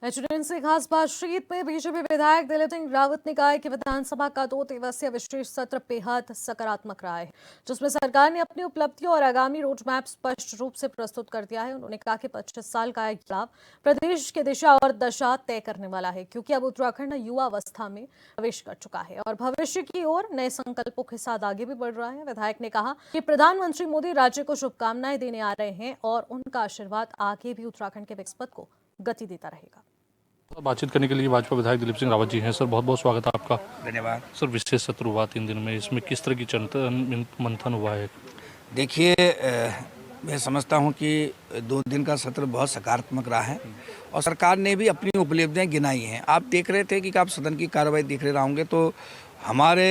एचडीएन से खास बातचीत में बीजेपी विधायक दिलीप सिंह रावत ने कहा है कि विधानसभा का 2 दिवसीय विशेष सत्र बेहद सकारात्मक रहा है, जिसमें सरकार ने अपनी उपलब्धियों और आगामी रोड मैप स्पष्ट रूप से प्रस्तुत कर दिया है। उन्होंने कहा कि 25 साल का एक लाभ प्रदेश की दिशा और दशा तय करने वाला है, क्योंकि अब उत्तराखंड युवा अवस्था में प्रवेश कर चुका है और भविष्य की ओर नए संकल्पों के साथ आगे भी बढ़ रहा है। विधायक ने कहा कि प्रधानमंत्री मोदी राज्य को शुभकामनाएं देने आ रहे हैं और उनका आशीर्वाद आगे भी उत्तराखंड के विकास को गति देता रहेगा। बातचीत करने के लिए भाजपा विधायक दिलीप सिंह रावत जी हैं। सर, बहुत बहुत स्वागत है आपका। धन्यवाद सर, विशेष सत्र हुआ 3 दिन में, इसमें किस तरह की चिंतन मंथन हुआ है? देखिए, मैं समझता हूं कि 2 दिन का सत्र बहुत सकारात्मक रहा है और सरकार ने भी अपनी उपलब्धियां गिनाई हैं। आप देख रहे थे कि आप सदन की कार्रवाई देख रहे होंगे तो हमारे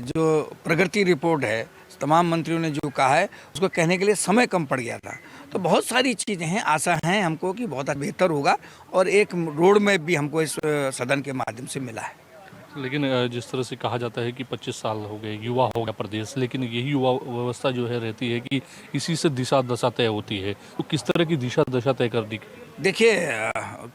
जो प्रगति रिपोर्ट है, तमाम मंत्रियों ने जो कहा है उसको कहने के लिए समय कम पड़ गया था। तो बहुत सारी चीज़ें हैं, आशा है हमको कि बहुत बेहतर होगा और एक रोड मैप भी हमको इस सदन के माध्यम से मिला है। लेकिन जिस तरह से कहा जाता है कि 25 साल हो गए, युवा हो गया प्रदेश, लेकिन यही युवा व्यवस्था जो है रहती है कि इसी से दिशा दशा तय होती है। तो किस तरह की दिशा दशा तय कर दी? देखिए,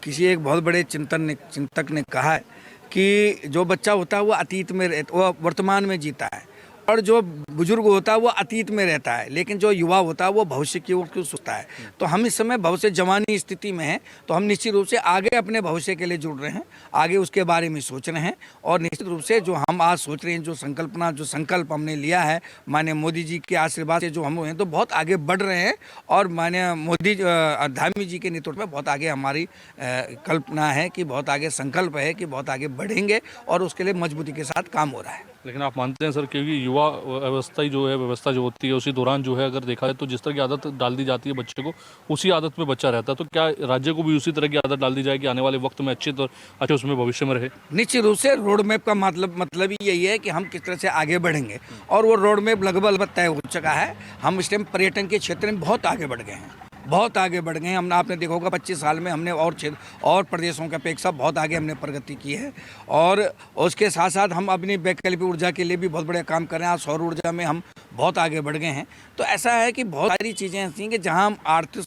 किसी एक बहुत बड़े चिंतक ने कहा है कि जो बच्चा होता है वो अतीत में वो वर्तमान में जीता है और जो बुजुर्ग होता है वो अतीत में रहता है, लेकिन जो युवा होता है वो भविष्य की ओर सोचता है। तो हम इस समय भविष्य जवानी स्थिति में हैं, तो हम निश्चित रूप से आगे अपने भविष्य के लिए जुड़ रहे हैं, आगे उसके बारे में सोच रहे हैं और निश्चित रूप से जो हम आज सोच रहे हैं, जो संकल्प हमने लिया है माननीय मोदी जी के आशीर्वाद से जो हम हैं तो बहुत आगे बढ़ रहे हैं और माननीय मोदी धामी जी के नेतृत्व में बहुत आगे हमारी कल्पना है कि बहुत आगे संकल्प है कि बहुत आगे बढ़ेंगे और उसके लिए मजबूती के साथ काम हो रहा है। लेकिन आप मानते हैं सर, क्योंकि युवा व्यवस्था जो होती है उसी दौरान जो है, अगर देखा जाए तो जिस तरह की आदत डाल दी जाती है बच्चे को, उसी आदत में बच्चा रहता है। तो क्या राज्य को भी उसी तरह की आदत डाल दी जाए कि आने वाले वक्त में अच्छे उसमें भविष्य में रहे? निश्चित रूप से रोड मैप का मतलब ही यही है कि हम किस तरह से आगे बढ़ेंगे और वो रोड मैप लगभग तय हो चुका है। हम इस टाइम पर्यटन के क्षेत्र में बहुत आगे बढ़ गए हैं, बहुत आगे बढ़ गए हैं। हमने आपने देखा होगा 25 साल में हमने और प्रदेशों की अपेक्षा बहुत आगे हमने प्रगति की है और उसके साथ साथ हम अपनी वैकल्पिक ऊर्जा के लिए भी बहुत बड़े काम कर रहे हैं। आज सौर ऊर्जा में हम बहुत आगे बढ़ गए हैं। तो ऐसा है कि बहुत सारी चीज़ें ऐसी हैं कि जहां हम आर्थिक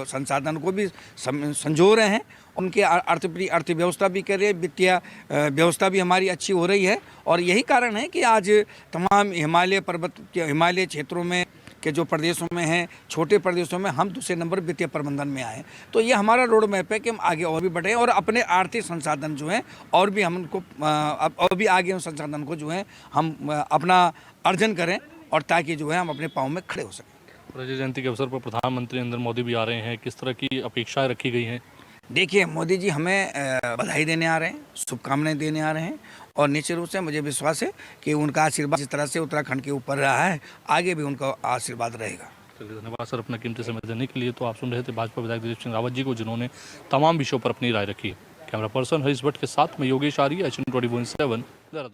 संसाधन को भी संजो रहे हैं, उनके अर्थव्यवस्था भी कर रहे हैं, वित्तीय व्यवस्था भी हमारी अच्छी हो रही है और यही कारण है कि आज तमाम हिमालय क्षेत्रों में के जो प्रदेशों में हैं, छोटे प्रदेशों में हम दूसरे नंबर वित्तीय प्रबंधन में आए। तो ये हमारा रोड मैप है कि हम आगे और भी बढ़ें और अपने आर्थिक संसाधन जो हैं और भी हम उनको और भी आगे उन संसाधन को जो है हम अपना अर्जन करें और ताकि जो है हम अपने पाँव में खड़े हो सकें। रजत जयंती के अवसर पर प्रधानमंत्री नरेंद्र मोदी भी आ रहे हैं, किस तरह की अपेक्षाएं रखी गई हैं? देखिए, मोदी जी हमें बधाई देने आ रहे हैं, शुभकामनाएं देने आ रहे हैं और निश्चित रूप से मुझे विश्वास है कि उनका आशीर्वाद जिस तरह से उत्तराखंड के ऊपर रहा है, आगे भी उनका आशीर्वाद रहेगा। चलिए, धन्यवाद सर अपना कीमती समय देने के लिए। तो आप सुन रहे थे भाजपा विधायक दिलीप सिंह रावत जी को, जिन्होंने तमाम विषयों पर अपनी राय रखी। कैमरा पर्सन हरीश भट्ट के साथ मैं योगेश आर्य, HN24/7 देहरादून।